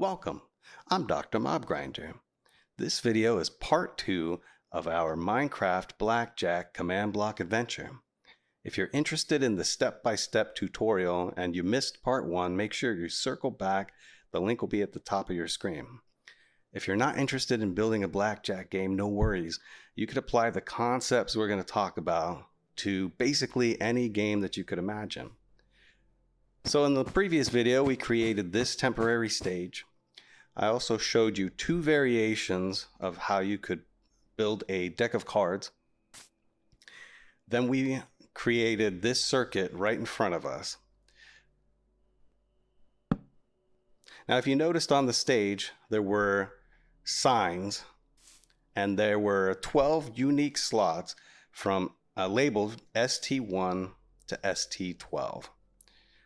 Welcome, I'm Dr. Mobgrinder. This video is part 2 of our Minecraft Blackjack command block adventure. If you're interested in the step-by-step tutorial and you missed part 1, make sure you circle back. The link will be at the top of your screen. If you're not interested in building a blackjack game, no worries. You could apply the concepts we're going to talk about to basically any game that you could imagine. So in the previous video, we created this temporary stage. I also showed you 2 variations of how you could build a deck of cards. Then we created this circuit right in front of us. Now, if you noticed on the stage, there were signs and there were 12 unique slots from labeled ST1 to ST12.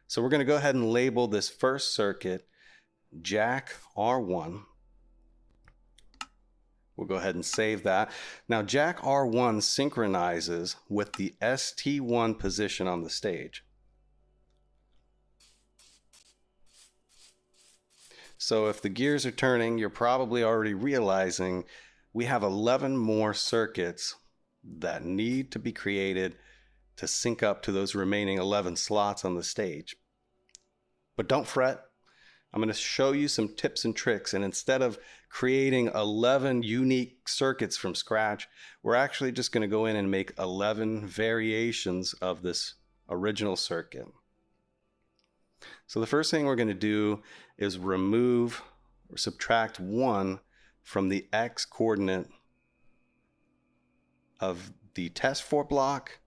So we're going to go ahead and label this first circuit Jack R1. We'll go ahead and save that. Now Jack R1 synchronizes with the ST1 position on the stage. So if the gears are turning, you're probably already realizing we have 11 more circuits that need to be created to sync up to those remaining 11 slots on the stage. But don't fret. I'm going to show you some tips and tricks, and instead of creating 11 unique circuits from scratch, we're actually just going to go in and make 11 variations of this original circuit. So the first thing we're going to do is remove or subtract 1 from the X coordinate of the test for block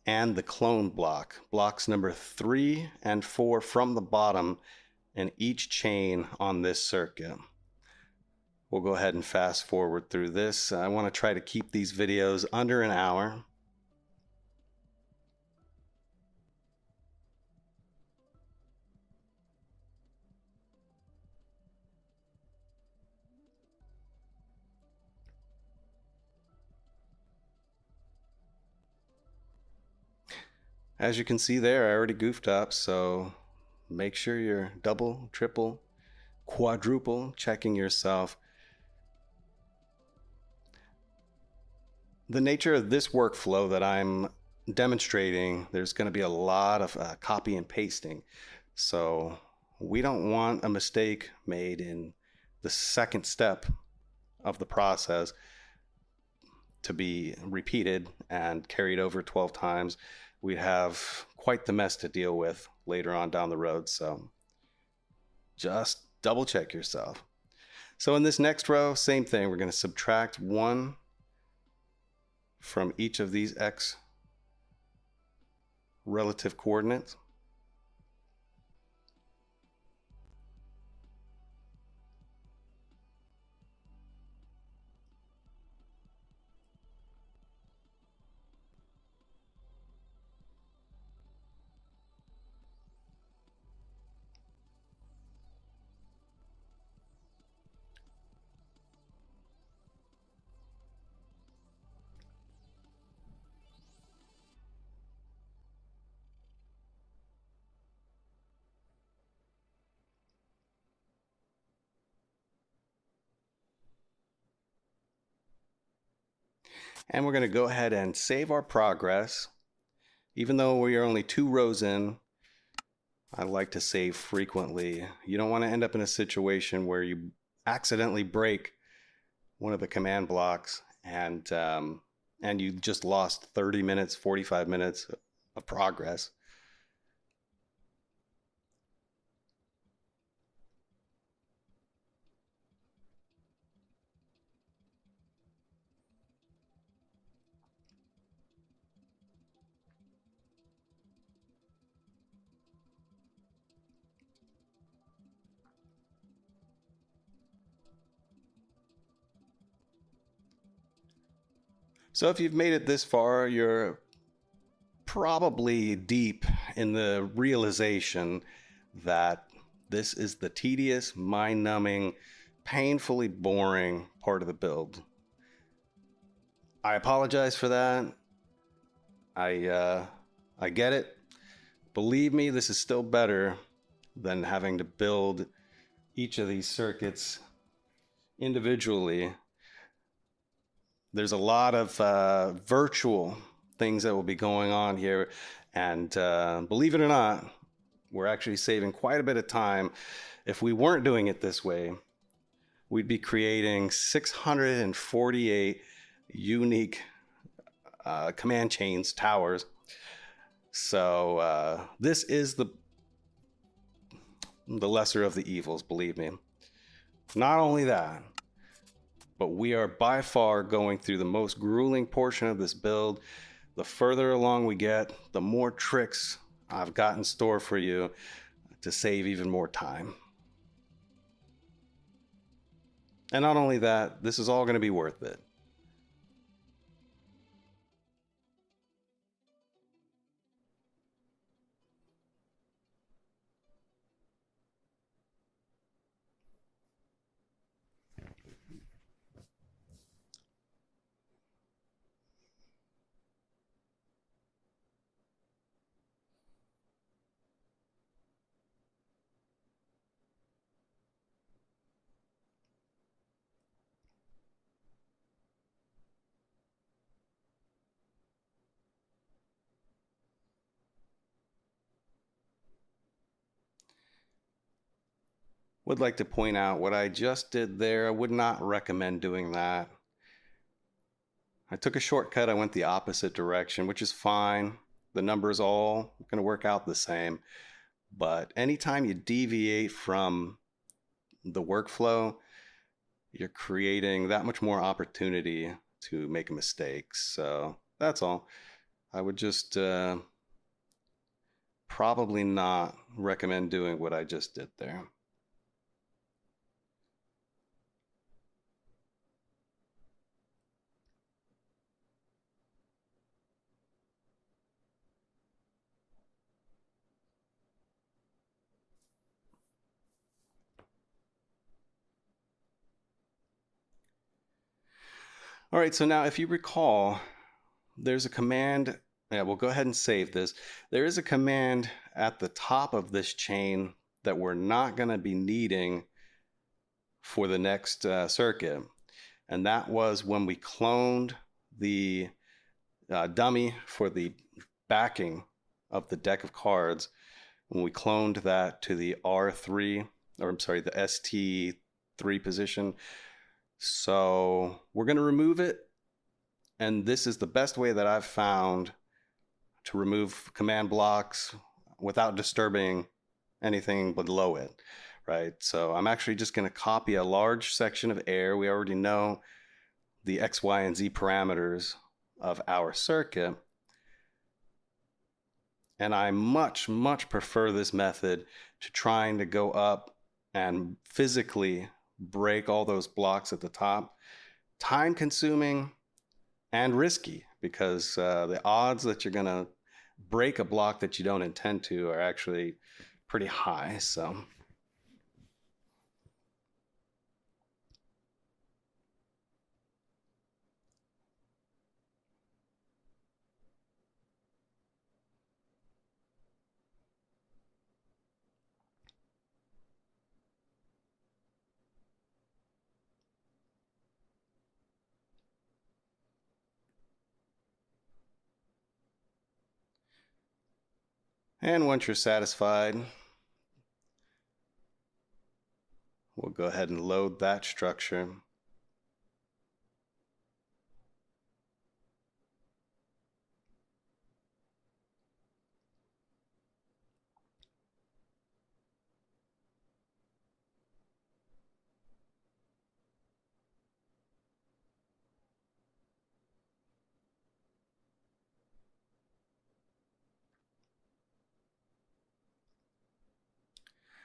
and the clone block, blocks number 3 and 4 from the bottom in each chain on this circuit. We'll go ahead and fast forward through this. I want to try to keep these videos under an hour. As you can see there, I already goofed up, so make sure you're double, triple, quadruple checking yourself. The nature of this workflow that I'm demonstrating, there's going to be a lot of copy and pasting. So we don't want a mistake made in the second step of the process to be repeated and carried over 12 times. We'd have quite the mess to deal with later on down the road, so just double check yourself. So in this next row, same thing. We're going to subtract 1 from each of these X relative coordinates. And we're going to go ahead and save our progress. Even though we are only 2 rows in, I like to save frequently. You don't want to end up in a situation where you accidentally break one of the command blocks and you just lost 30 minutes, 45 minutes of progress. So if you've made it this far, you're probably deep in the realization that this is the tedious, mind-numbing, painfully boring part of the build. I apologize for that. I get it. Believe me, this is still better than having to build each of these circuits individually, there's a lot of virtual things that will be going on here. And believe it or not, we're actually saving quite a bit of time. If we weren't doing it this way, we'd be creating 648 unique command chains, towers. So this is the lesser of the evils, believe me. Not only that, but we are by far going through the most grueling portion of this build. The further along we get, the more tricks I've got in store for you to save even more time. And not only that, this is all going to be worth it. Would like to point out what I just did there. I would not recommend doing that. I took a shortcut. I went the opposite direction, which is fine. The numbers all going to work out the same. But anytime you deviate from the workflow, you're creating that much more opportunity to make mistakes. So that's all. I would just probably not recommend doing what I just did there. All right, so now if you recall, there's a command. Yeah, we'll go ahead and save this. There is a command at the top of this chain that we're not going to be needing for the next circuit. And that was when we cloned the dummy for the backing of the deck of cards. When we cloned that to the R3, or I'm sorry, the ST3 position. So we're going to remove it. And this is the best way that I've found to remove command blocks without disturbing anything below it, right? So I'm actually just going to copy a large section of air. We already know the X, Y, and Z parameters of our circuit. And I much, much prefer this method to trying to go up and physically break all those blocks at the top. Time consuming and risky, because the odds that you're going to break a block that you don't intend to are actually pretty high. So and once you're satisfied, we'll go ahead and load that structure.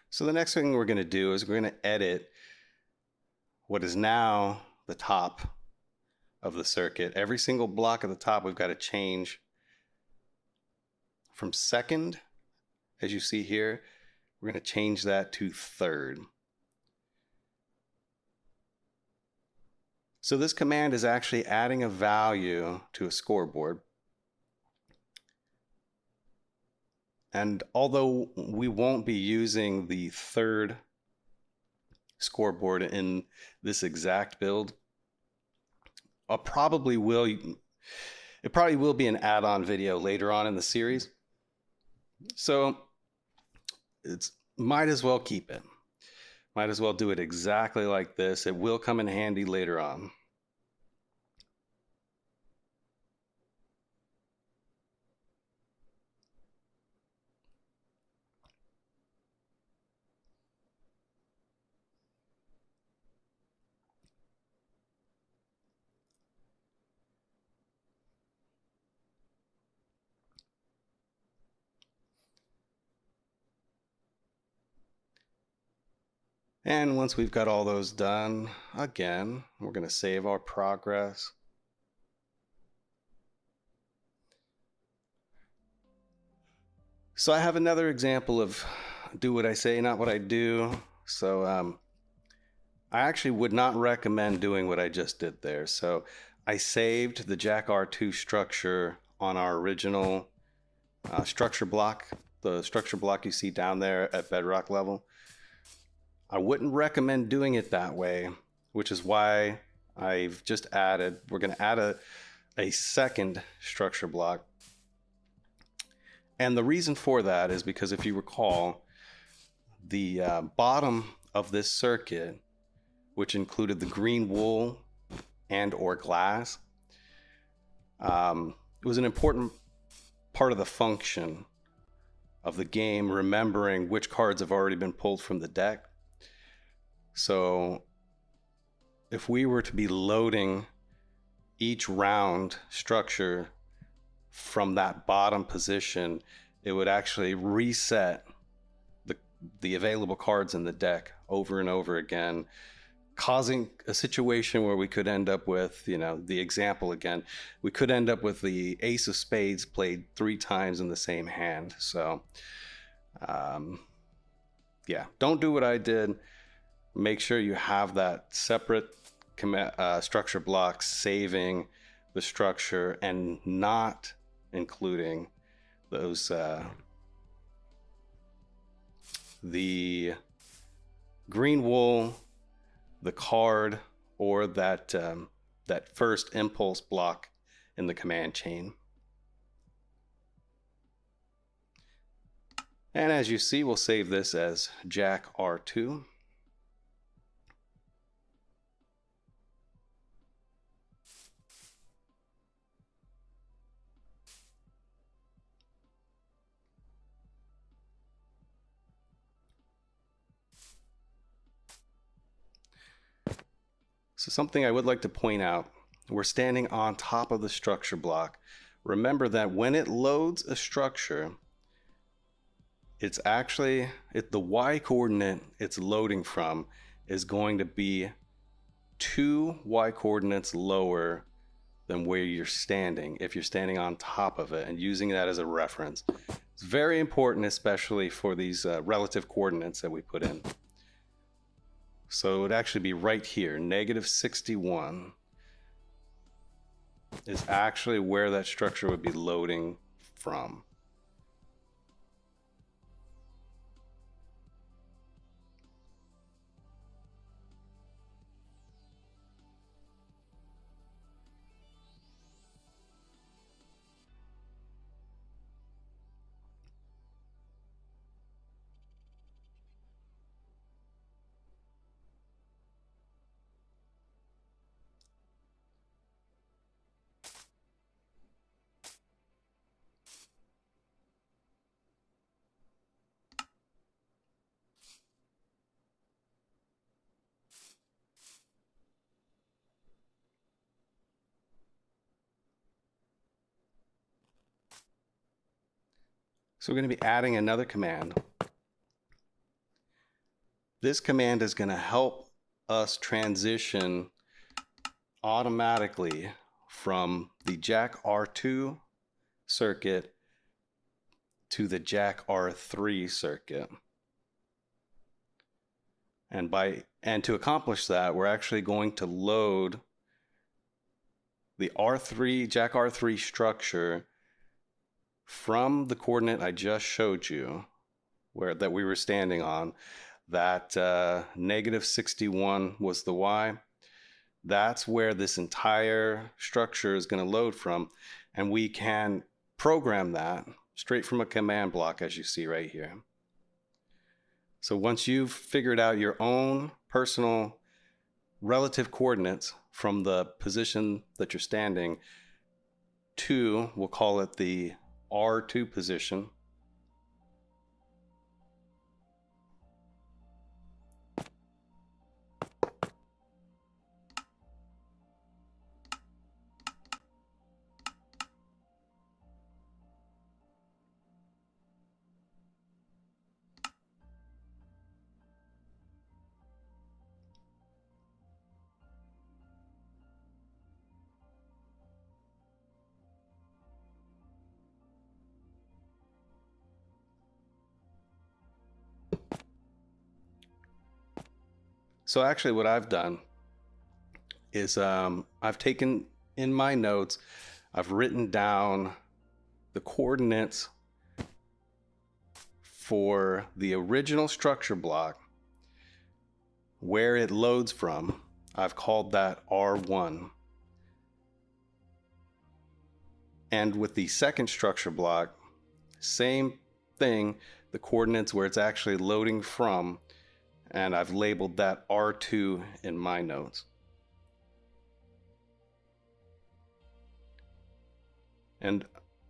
So the next thing we're going to do is we're going to edit what is now the top of the circuit. Every single block at the top, we've got to change from second, as you see here. We're going to change that to third. So this command is actually adding a value to a scoreboard. And although we won't be using the third scoreboard in this exact build. It probably will be an add-on video later on in the series. So it's might as well keep it. Might as well do it exactly like this. It will come in handy later on. And once we've got all those done, again, we're going to save our progress. So I have another example of do what I say, not what I do. So I actually would not recommend doing what I just did there. So I saved the Jack R2 structure on our original structure block, the structure block you see down there at bedrock level. I wouldn't recommend doing it that way, which is why I've just we're going to add a second structure block. And the reason for that is because if you recall, the bottom of this circuit, which included the green wool and or glass, it was an important part of the function of the game, remembering which cards have already been pulled from the deck. So if we were to be loading each round structure from that bottom position, it would actually reset the available cards in the deck over and over again, causing a situation where we could end up with, the example again, we could end up with the ace of spades played 3 times in the same hand. So yeah, don't do what I did. Make sure you have that separate structure block saving the structure and not including those the green wool, the card, or that first impulse block in the command chain. And as you see, we'll save this as Jack R2. So something I would like to point out, we're standing on top of the structure block. Remember that when it loads a structure, it's actually, the Y coordinate it's loading from is going to be 2 Y coordinates lower than where you're standing if you're standing on top of it, and using that as a reference. It's very important, especially for these relative coordinates that we put in. So it would actually be right here, -61 is actually where that structure would be loading from. So we're going to be adding another command. This command is going to help us transition automatically from the Jack R2 circuit to the Jack R3 circuit. And to accomplish that, we're actually going to load the Jack R3 structure from the coordinate I just showed you, that we were standing on. That -61 was the Y. That's where this entire structure is going to load from. And we can program that straight from a command block, as you see right here. So once you've figured out your own personal relative coordinates from the position that you're standing to, we'll call it the R2 position. So actually what I've done is I've taken in my notes, I've written down the coordinates for the original structure block, where it loads from. I've called that R1. And with the second structure block, same thing, the coordinates where it's actually loading from, and I've labeled that R2 in my notes. And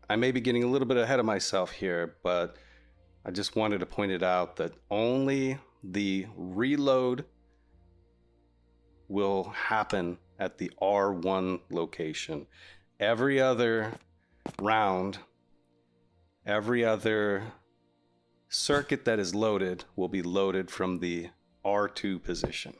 I may be getting a little bit ahead of myself here, but I just wanted to point it out that only the reload will happen at the R1 location. Every other round, every other circuit that is loaded will be loaded from the R2 position.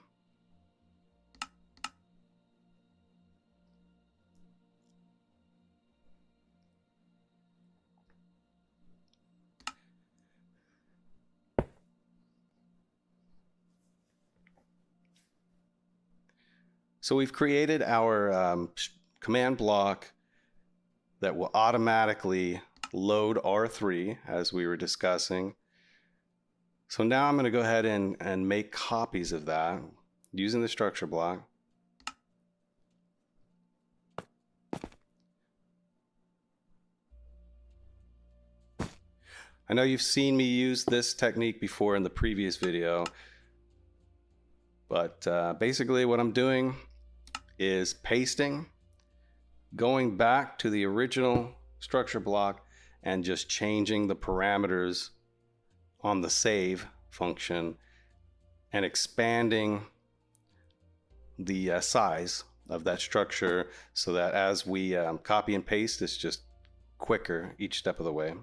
So we've created our command block that will automatically load R3 as we were discussing. So now I'm going to go ahead and make copies of that using the structure block. I know you've seen me use this technique before in the previous video, but basically what I'm doing is pasting, going back to the original structure block and just changing the parameters on the save function and expanding the size of that structure so that as we copy and paste, it's just quicker each step of the way.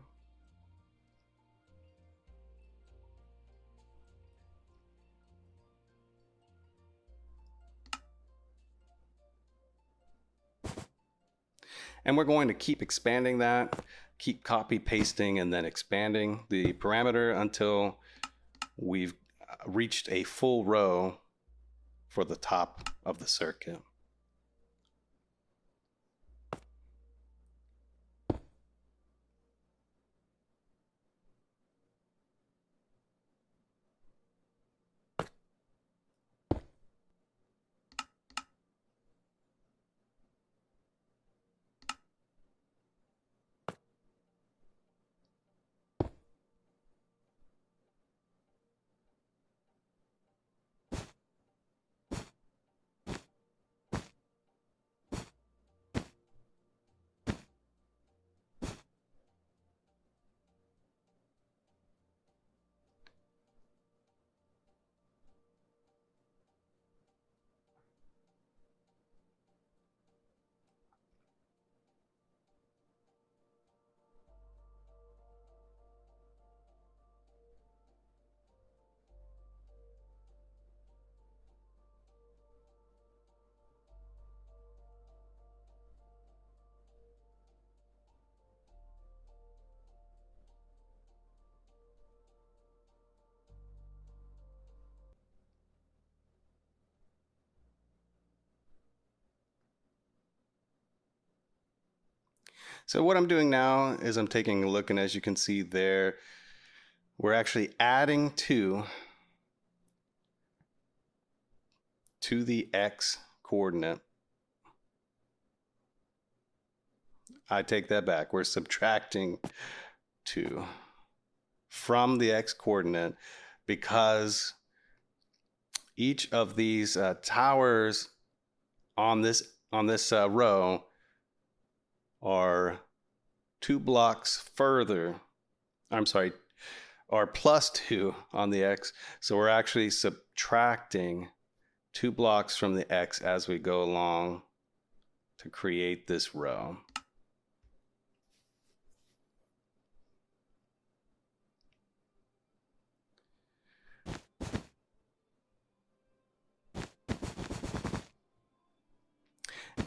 And we're going to keep expanding that, keep copy pasting and then expanding the parameter until we've reached a full row for the top of the circuit. So what I'm doing now is I'm taking a look, and as you can see there, we're actually adding to to the X coordinate. I take that back. We're subtracting 2 from the X coordinate because each of these towers on this row are 2 blocks further. I'm sorry, are +2 on the X. So we're actually subtracting 2 blocks from the X as we go along to create this row.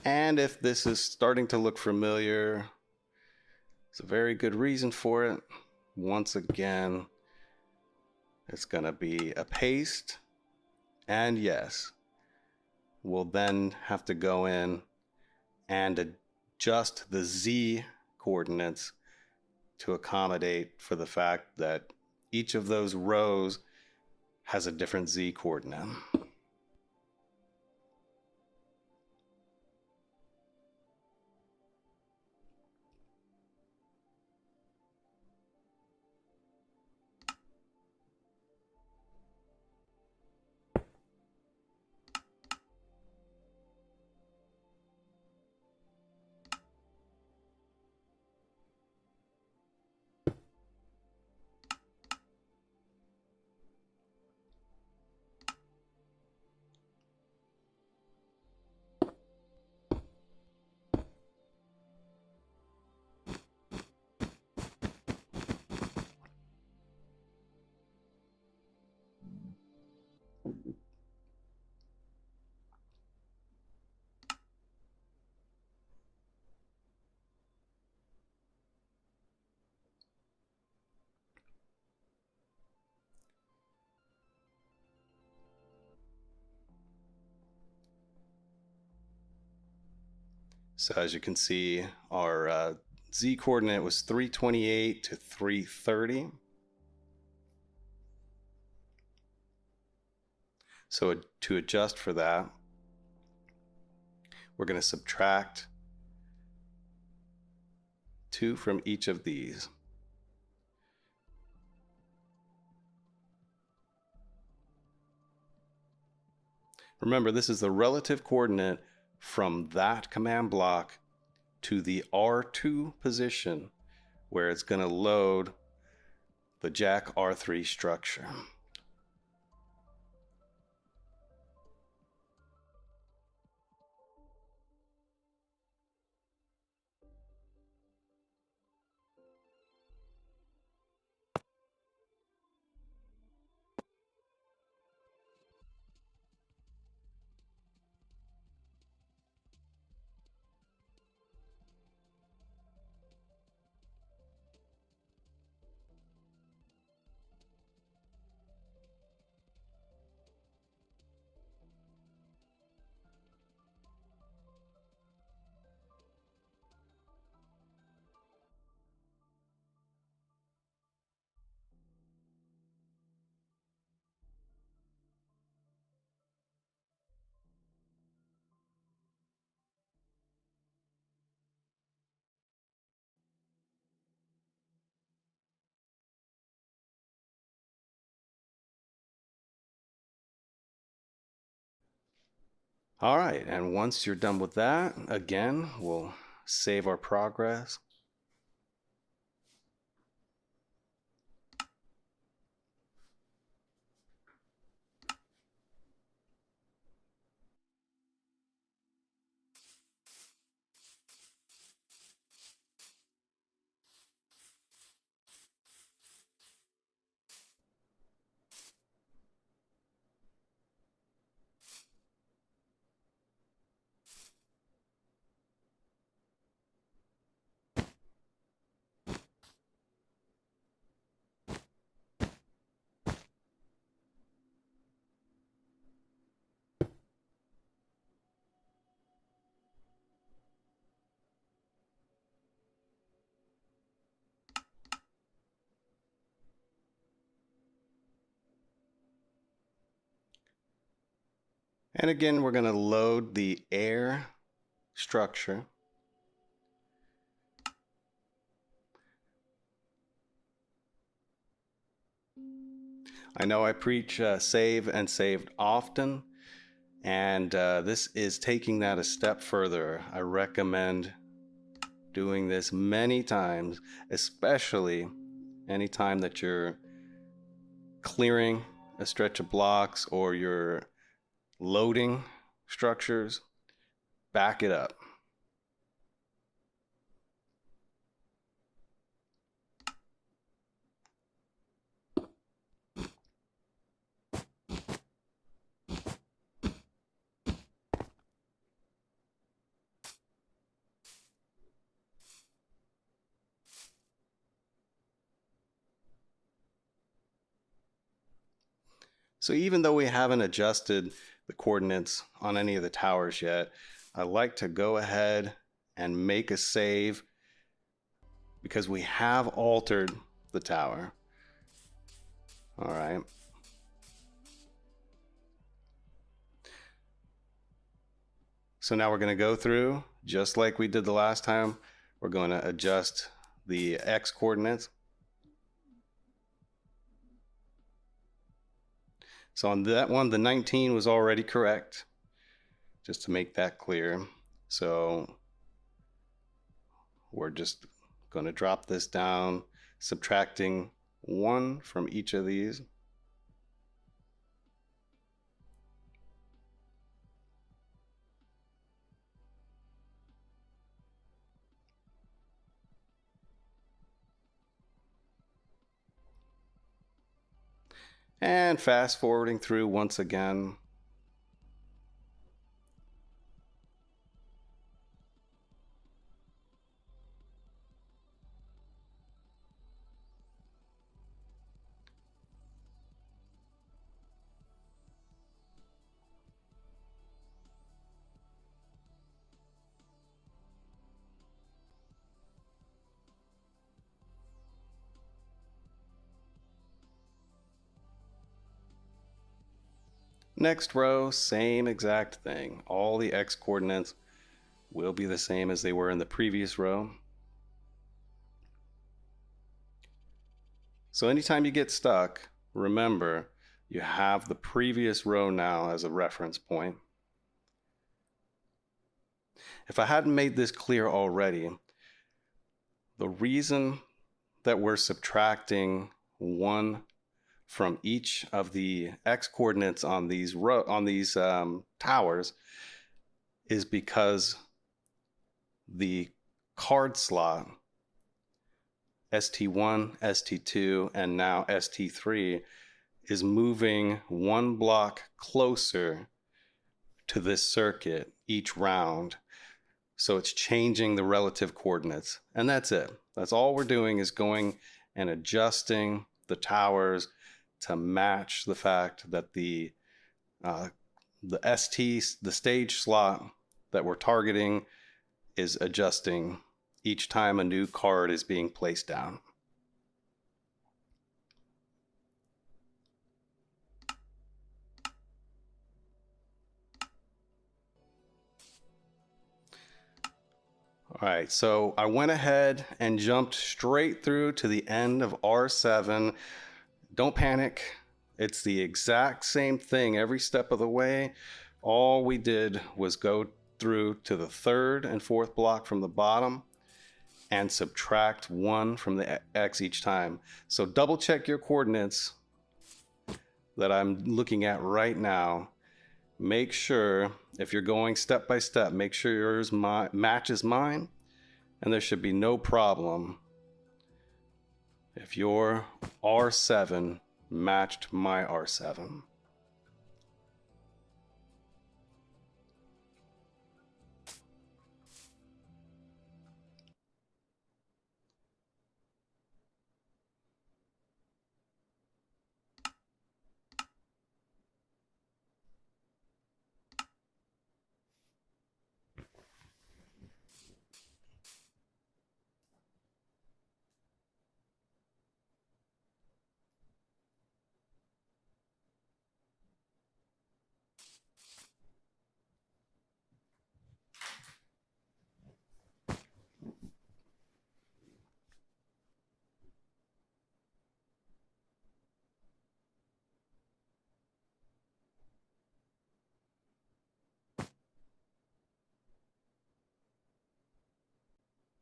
And if this is starting to look familiar, it's a very good reason for it. Once again, it's going to be a paste. And yes, we'll then have to go in and adjust the Z coordinates to accommodate for the fact that each of those rows has a different Z coordinate. So as you can see, our Z coordinate was 328 to 330. So to adjust for that, we're going to subtract 2 from each of these. Remember, this is the relative coordinate from that command block to the R2 position where it's going to load the Jack R3 structure. All right, and once you're done with that, again, we'll save our progress. And again, we're going to load the air structure. I know I preach save and saved often, and this is taking that a step further. I recommend doing this many times, especially anytime that you're clearing a stretch of blocks or you're loading structures. Back it up. So even though we haven't adjusted the coordinates on any of the towers yet, I like to go ahead and make a save because we have altered the tower. All right. So now we're going to go through, just like we did the last time, we're going to adjust the X coordinates. So on that one, the 19 was already correct, just to make that clear. So we're just going to drop this down, subtracting 1 from each of these. And fast forwarding through once again. Next row, same exact thing. All the X coordinates will be the same as they were in the previous row. So anytime you get stuck, remember you have the previous row now as a reference point. If I hadn't made this clear already, the reason that we're subtracting 1 from each of the X coordinates on these towers is because the card slot ST1, ST2, and now ST3 is moving 1 block closer to this circuit each round. So it's changing the relative coordinates, and that's it. That's all we're doing, is going and adjusting the towers to match the fact that the stage slot that we're targeting is adjusting each time a new card is being placed down. All right, so I went ahead and jumped straight through to the end of R7. Don't panic. It's the exact same thing every step of the way. All we did was go through to the 3rd and 4th block from the bottom and subtract 1 from the X each time. So double check your coordinates that I'm looking at right now. Make sure, if you're going step by step, make sure yours matches mine, and there should be no problem if your R7 matched my R7.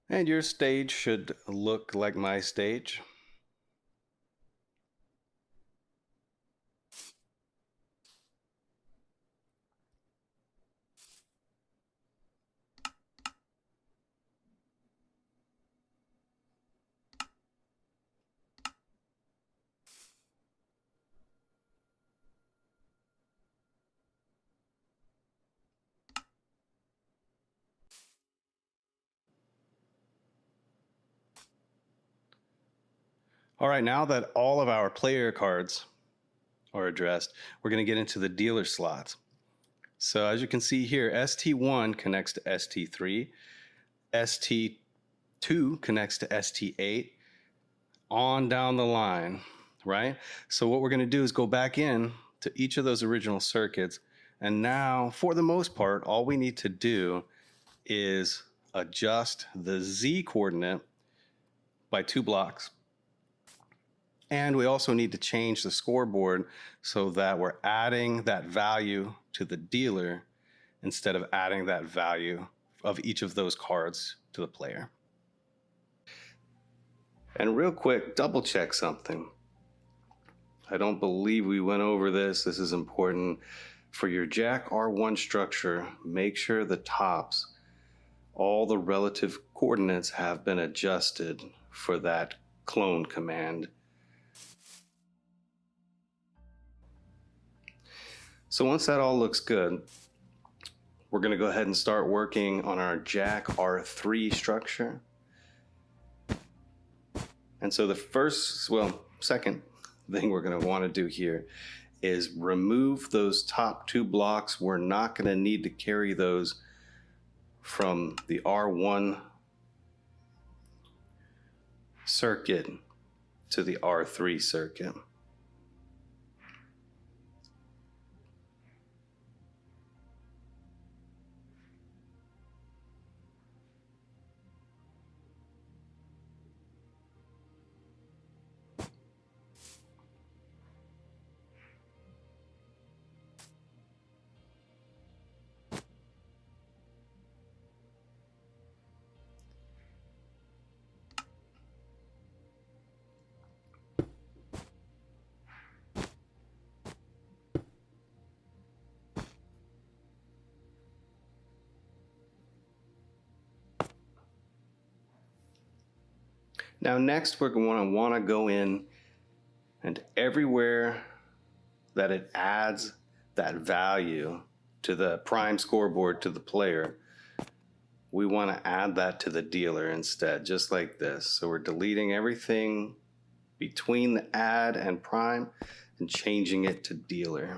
And your stage should look like my stage. All right, now that all of our player cards are addressed, we're going to get into the dealer slots. So as you can see here, ST1 connects to ST3, ST2 connects to ST8, on down the line, right? So what we're going to do is go back in to each of those original circuits, and now, for the most part, all we need to do is adjust the Z coordinate by 2 blocks. And we also need to change the scoreboard so that we're adding that value to the dealer instead of adding that value of each of those cards to the player. And real quick, double check something. I don't believe we went over this. This is important. For your Jack R1 structure, make sure the tops, all the relative coordinates have been adjusted for that clone command. So once that all looks good, we're going to go ahead and start working on our Jack R3 structure. And so the second thing we're going to want to do here is remove those top 2 blocks. We're not going to need to carry those from the R1 circuit to the R3 circuit. Now next we're going to want to go in and everywhere that it adds that value to the prime scoreboard to the player, we want to add that to the dealer instead, just like this. So we're deleting everything between the add and prime and changing it to dealer.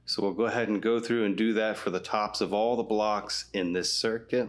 So we'll go ahead and go through and do that for the tops of all the blocks in this circuit.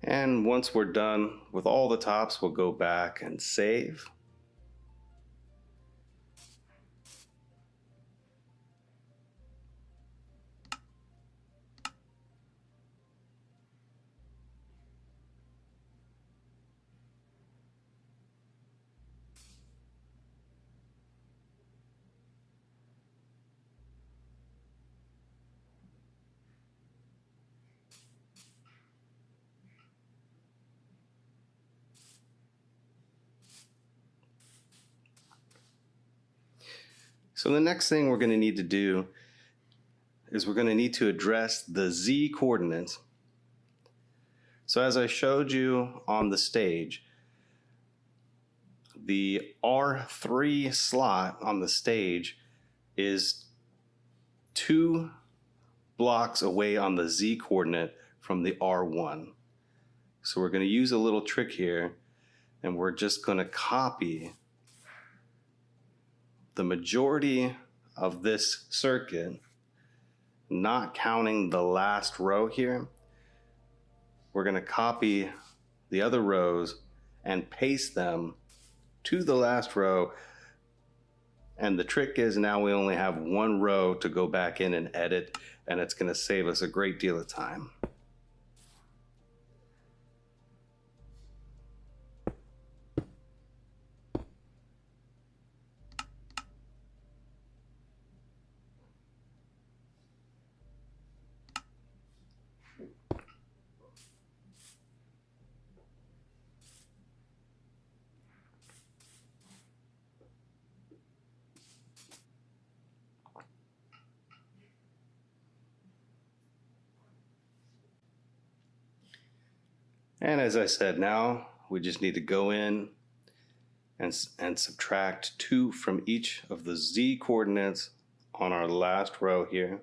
And once we're done with all the tops, we'll go back and save. So the next thing we're going to need to do is we're going to need to address the Z coordinates. So as I showed you on the stage, the R3 slot on the stage is 2 blocks away on the Z coordinate from the R1. So we're going to use a little trick here, and we're just going to copy the majority of this circuit not counting the last row here. We're going to copy the other rows and paste them to the last row. And the trick is now we only have one row to go back in and edit, and it's going to save us a great deal of time. And as I said, now we just need to go in and subtract 2 from each of the z coordinates on our last row here.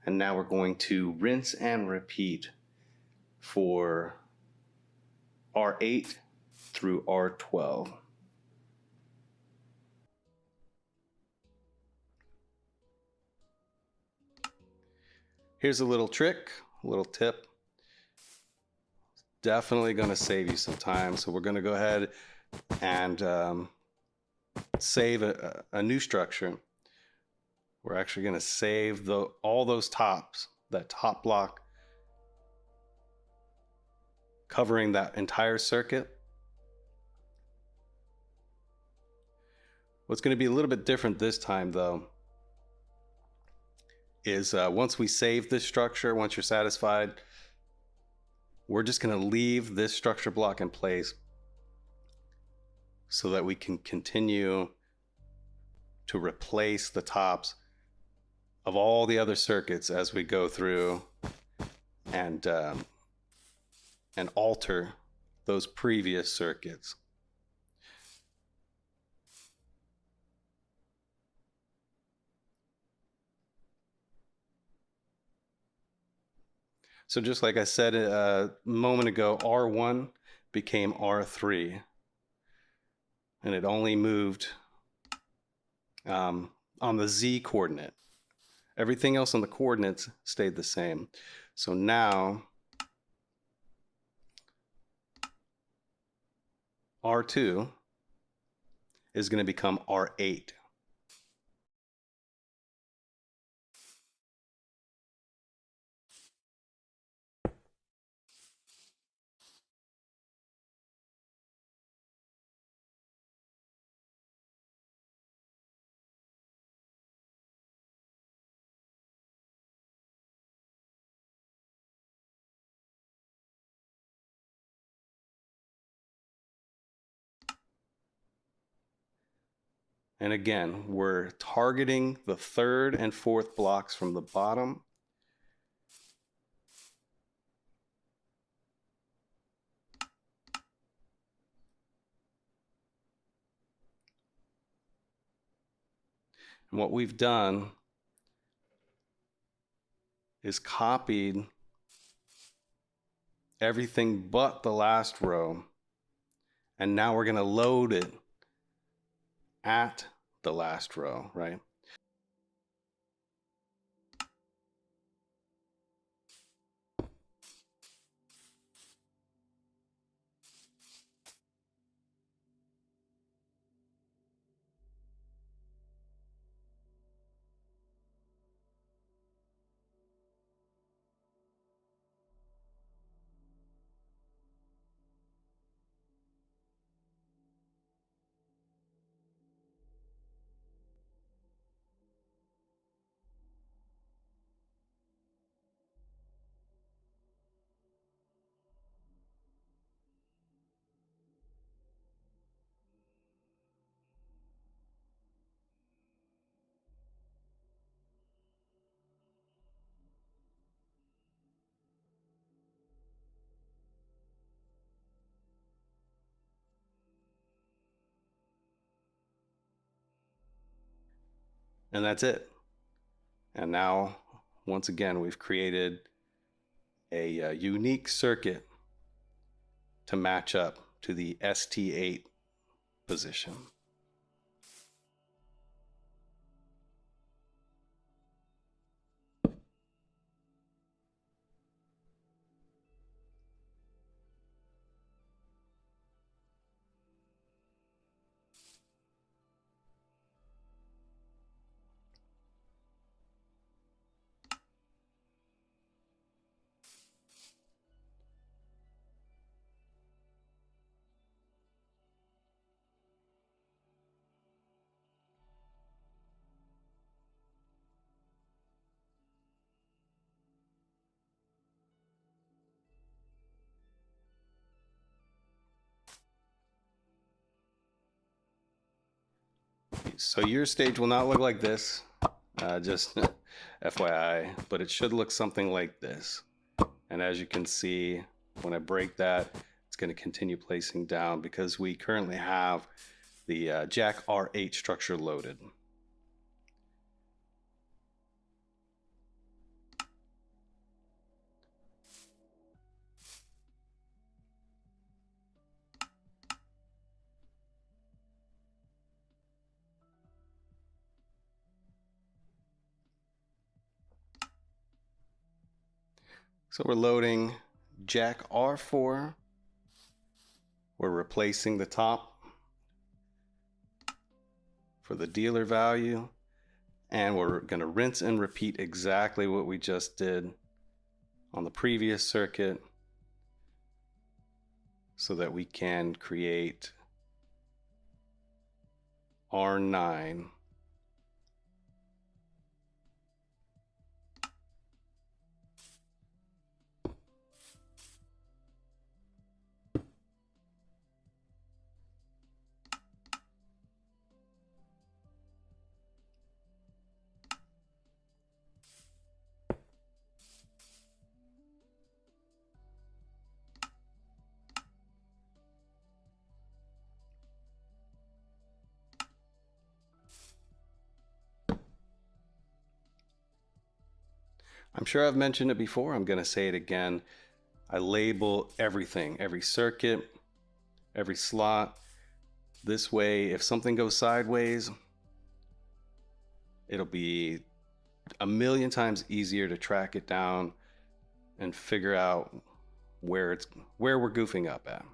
And now we're going to rinse and repeat for R8 through R12. Here's a little trick, a little tip. Definitely going to save you some time. So we're going to go ahead and save a new structure. We're actually going to save all those tops, that top block covering that entire circuit. What's going to be a little bit different this time, though, is once we save this structure, once you're satisfied, we're just going to leave this structure block in place so that we can continue to replace the tops of all the other circuits as we go through and alter those previous circuits. So just like I said a moment ago, R1 became R3, and it only moved on the Z coordinate. Everything else on the coordinates stayed the same. So now R2 is going to become R8. And again, we're targeting the third and fourth blocks from the bottom. And what we've done is copied everything but the last row. And now we're going to load it at the last row, right? And that's it. And now, once again, we've created a unique circuit to match up to the ST8 position. So your stage will not look like this, just FYI, but it should look something like this. And as you can see, when I break that, it's going to continue placing down because we currently have the Jack R8 structure loaded. So we're loading Jack R4. We're replacing the top for the dealer value. And we're going to rinse and repeat exactly what we just did on the previous circuit so that we can create R9. I'm sure I've mentioned it before. I'm going to say it again. I label everything, every circuit, every slot. This way, if something goes sideways, it'll be a million times easier to track it down and figure out where we're goofing up at.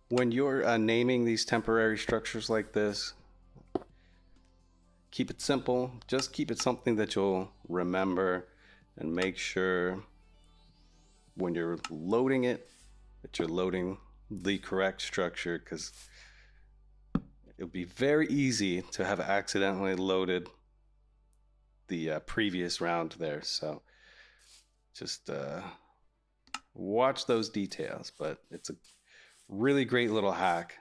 When you're naming these temporary structures like this, keep it simple. Just keep it something that you'll remember, and make sure when you're loading it that you're loading the correct structure, because it would be very easy to have accidentally loaded the previous round there. So just watch those details, but it's a Really great little hack.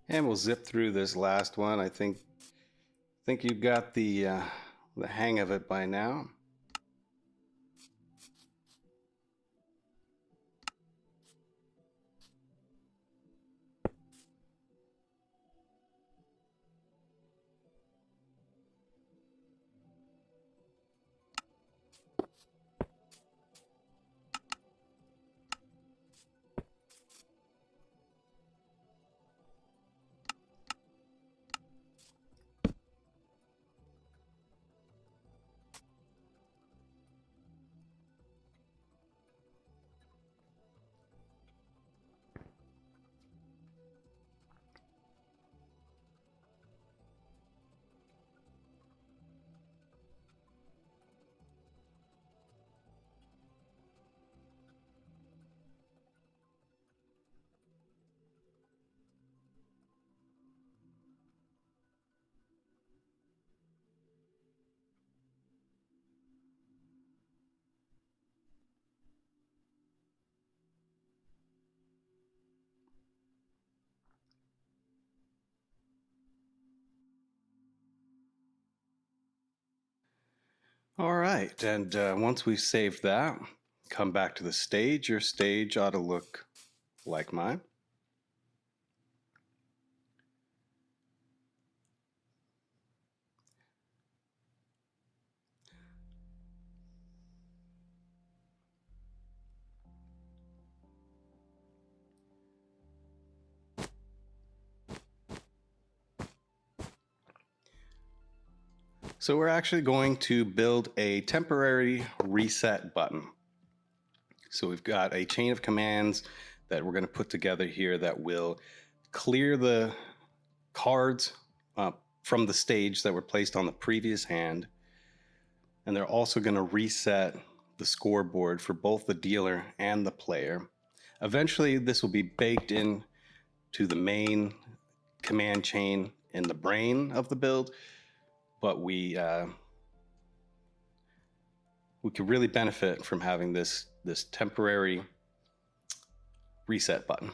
And we'll zip through this last one. I think you've got the hang of it by now. All right, and once we've saved that, come back to the stage. Your stage ought to look like mine. So we're actually going to build a temporary reset button. So we've got a chain of commands that we're going to put together here that will clear the cards from the stage that were placed on the previous hand. And they're also going to reset the scoreboard for both the dealer and the player. Eventually, this will be baked in to the main command chain in the brain of the build, but we could really benefit from having this temporary reset button.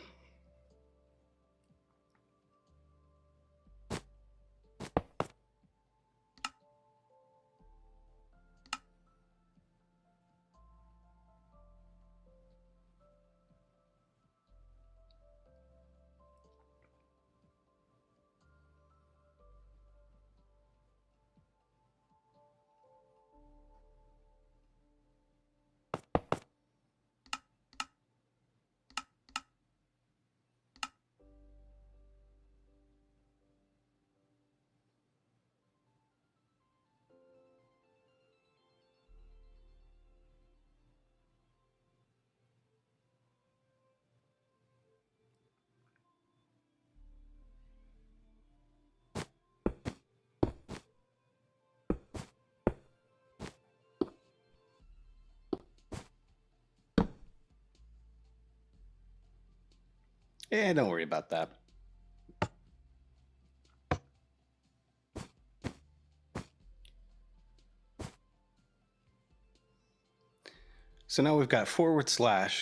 Yeah, don't worry about that. So now we've got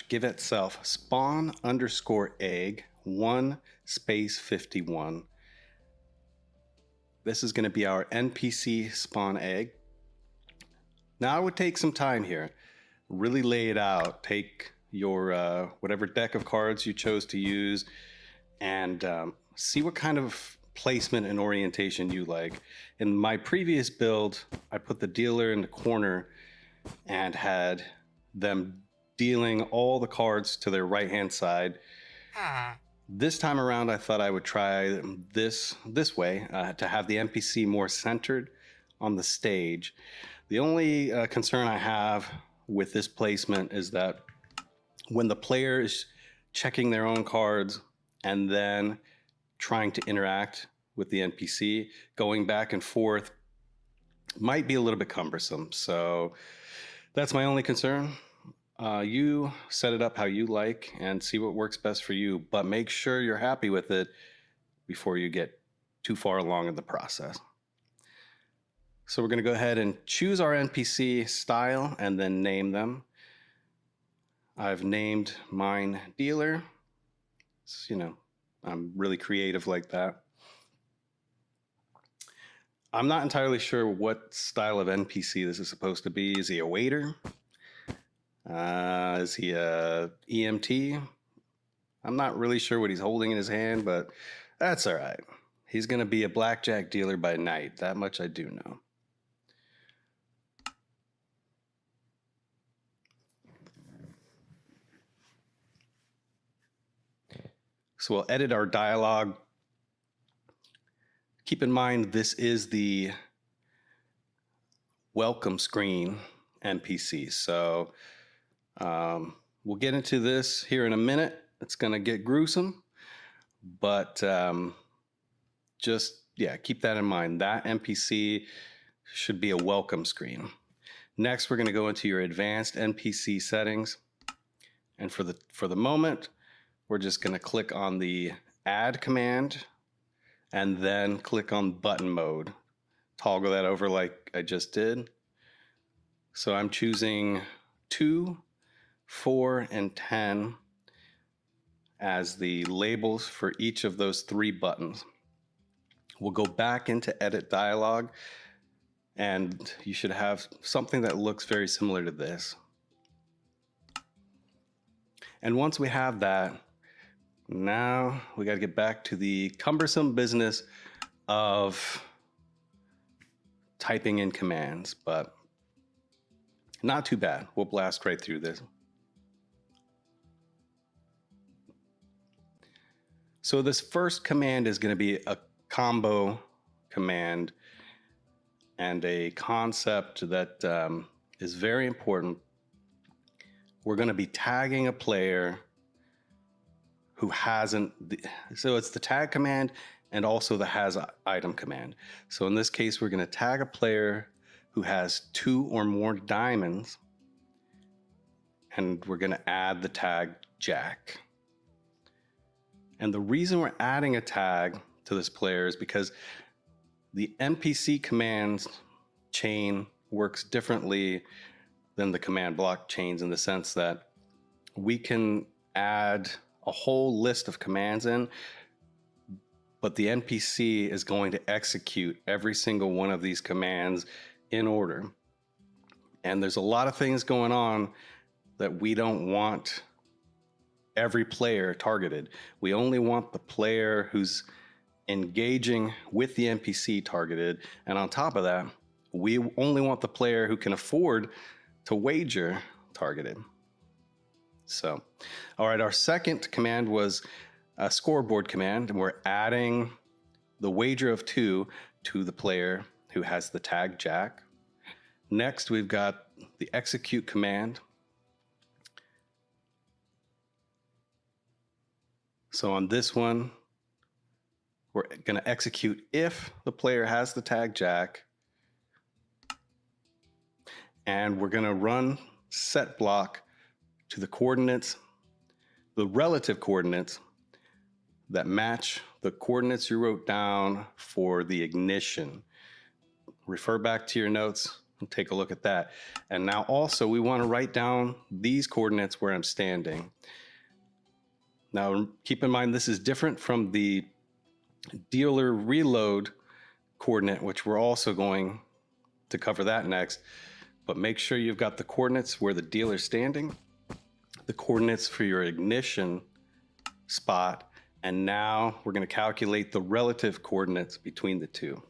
/ give itself spawn _ egg 1 space 51. This is going to be our NPC spawn egg. Now I would take some time here, really lay it out, take your whatever deck of cards you chose to use, and see what kind of placement and orientation you like. In my previous build, I put the dealer in the corner and had them dealing all the cards to their right hand side. This time around, I thought I would try this way to have the NPC more centered on the stage. The only concern I have with this placement is that when the player is checking their own cards and then trying to interact with the NPC, going back and forth might be a little bit cumbersome. So that's my only concern. You set it up how you like and see what works best for you, but make sure you're happy with it before you get too far along in the process. So we're going to go ahead and choose our NPC style and then name them. I've named mine dealer. So, you know, I'm really creative like that. I'm not entirely sure what style of NPC this is supposed to be. Is he a waiter? Is he a EMT? I'm not really sure what he's holding in his hand, but that's all right. He's going to be a blackjack dealer by night. That much I do know. So we'll edit our dialogue. Keep in mind, this is the welcome screen NPC. So we'll get into this here in a minute. It's going to get gruesome, but just, yeah, keep that in mind. That NPC should be a welcome screen. Next, we're going to go into your advanced NPC settings. And for the moment, we're just going to click on the add command and then click on button mode. Toggle that over like I just did. So I'm choosing 2, 4, and 10 as the labels for each of those 3 buttons. We'll go back into edit dialog and you should have something that looks very similar to this. And once we have that, now we got to get back to the cumbersome business of typing in commands, but not too bad. We'll blast right through this. So this first command is going to be a combo command and a concept that is very important. We're going to be tagging a player who hasn't, so it's the tag command and also the has item command. So in this case, we're going to tag a player who has 2 or more diamonds, and we're going to add the tag Jack. And the reason we're adding a tag to this player is because the NPC commands chain works differently than the command block chains in the sense that we can add a whole list of commands in, but the NPC is going to execute every single one of these commands in order. And there's a lot of things going on that we don't want every player targeted. We only want the player who's engaging with the NPC targeted. And on top of that, we only want the player who can afford to wager targeted. So, all right, our second command was a scoreboard command, and we're adding the wager of 2 to the player who has the tag Jack. Next, we've got the execute command. So on this one, we're going to execute if the player has the tag Jack, and we're going to run set block to the coordinates, the relative coordinates that match the coordinates you wrote down for the ignition. Refer back to your notes and take a look at that. And now also we want to write down these coordinates where I'm standing. Now keep in mind this is different from the dealer reload coordinate, which we're also going to cover that next. But make sure you've got the coordinates where the dealer's standing, the coordinates for your ignition spot, and now we're going to calculate the relative coordinates between the two.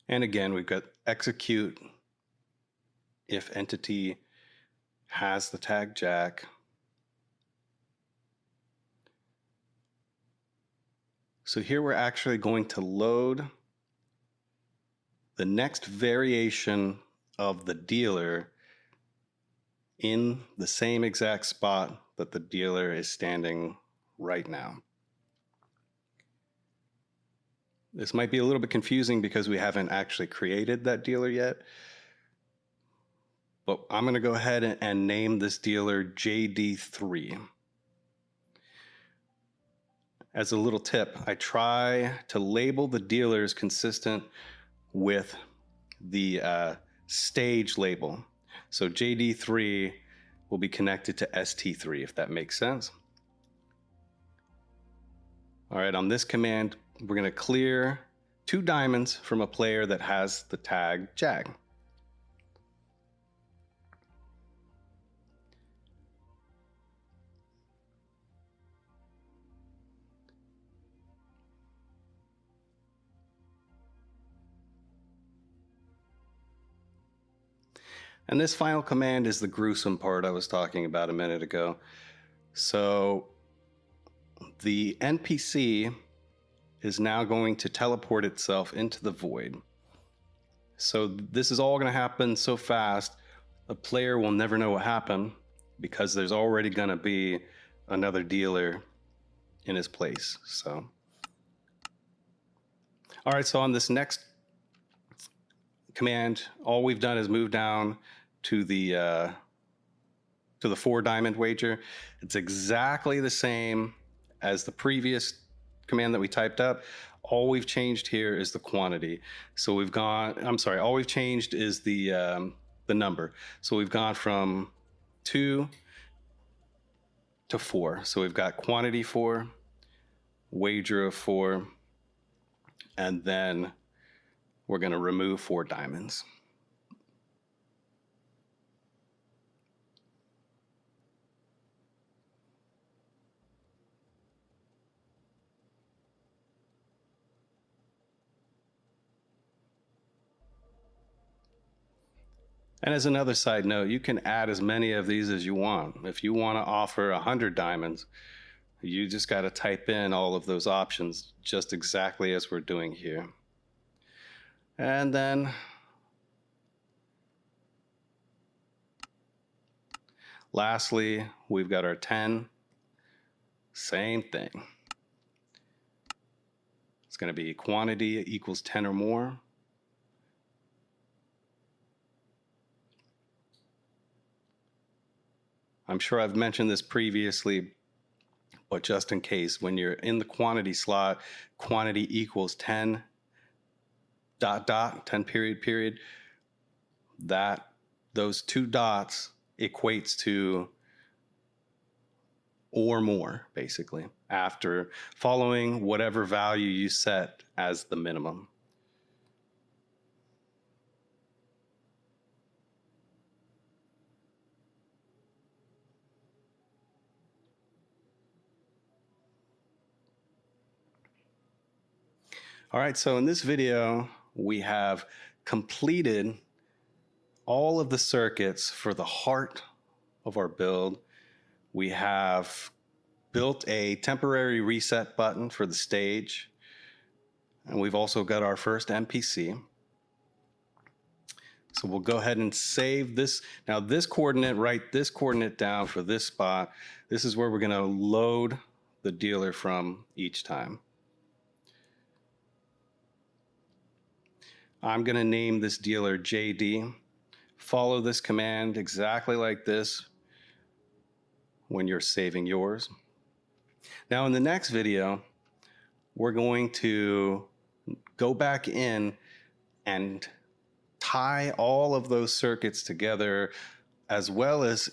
And again, we've got execute if entity has the tag Jack. So here we're actually going to load the next variation of the dealer in the same exact spot that the dealer is standing right now. This might be a little bit confusing because we haven't actually created that dealer yet. But I'm going to go ahead and name this dealer JD3. As a little tip, I try to label the dealers consistent with the stage label. So JD3 will be connected to ST3, if that makes sense. All right, on this command, we're going to clear 2 diamonds from a player that has the tag Jack. And this final command is the gruesome part I was talking about a minute ago. So the NPC is now going to teleport itself into the void. So this is all going to happen so fast, the player will never know what happened because there's already going to be another dealer in his place. So, all right, so on this next command, all we've done is move down to the 4 diamond wager. It's exactly the same as the previous command that we typed up. All we've changed here is the quantity. So we've gone, I'm sorry, all we've changed is the number. So we've gone from 2 to 4. So we've got quantity 4, wager of 4, and then we're going to remove 4 diamonds. And as another side note, you can add as many of these as you want. If you want to offer 100 diamonds, you just got to type in all of those options just exactly as we're doing here. And then lastly, we've got our 10. Same thing. It's going to be quantity equals 10 or more. I'm sure I've mentioned this previously, but just in case, when you're in the quantity slot, quantity equals 10 ... 10 period, that those two dots equates to or more, basically, after following whatever value you set as the minimum. All right, so in this video, we have completed all of the circuits for the heart of our build. We have built a temporary reset button for the stage, and we've also got our first NPC. So we'll go ahead and save this. Now this coordinate, write this coordinate down for this spot. This is where we're going to load the dealer from each time. I'm going to name this dealer JD. Follow this command exactly like this when you're saving yours. Now in the next video, we're going to go back in and tie all of those circuits together as well as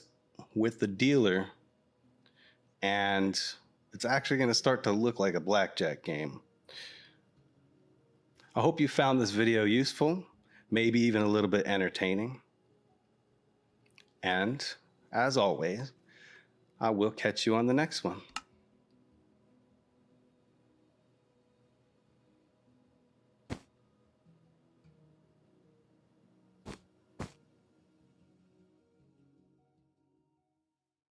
with the dealer, and it's actually going to start to look like a blackjack game. I hope you found this video useful, maybe even a little bit entertaining. And as always, I will catch you on the next one.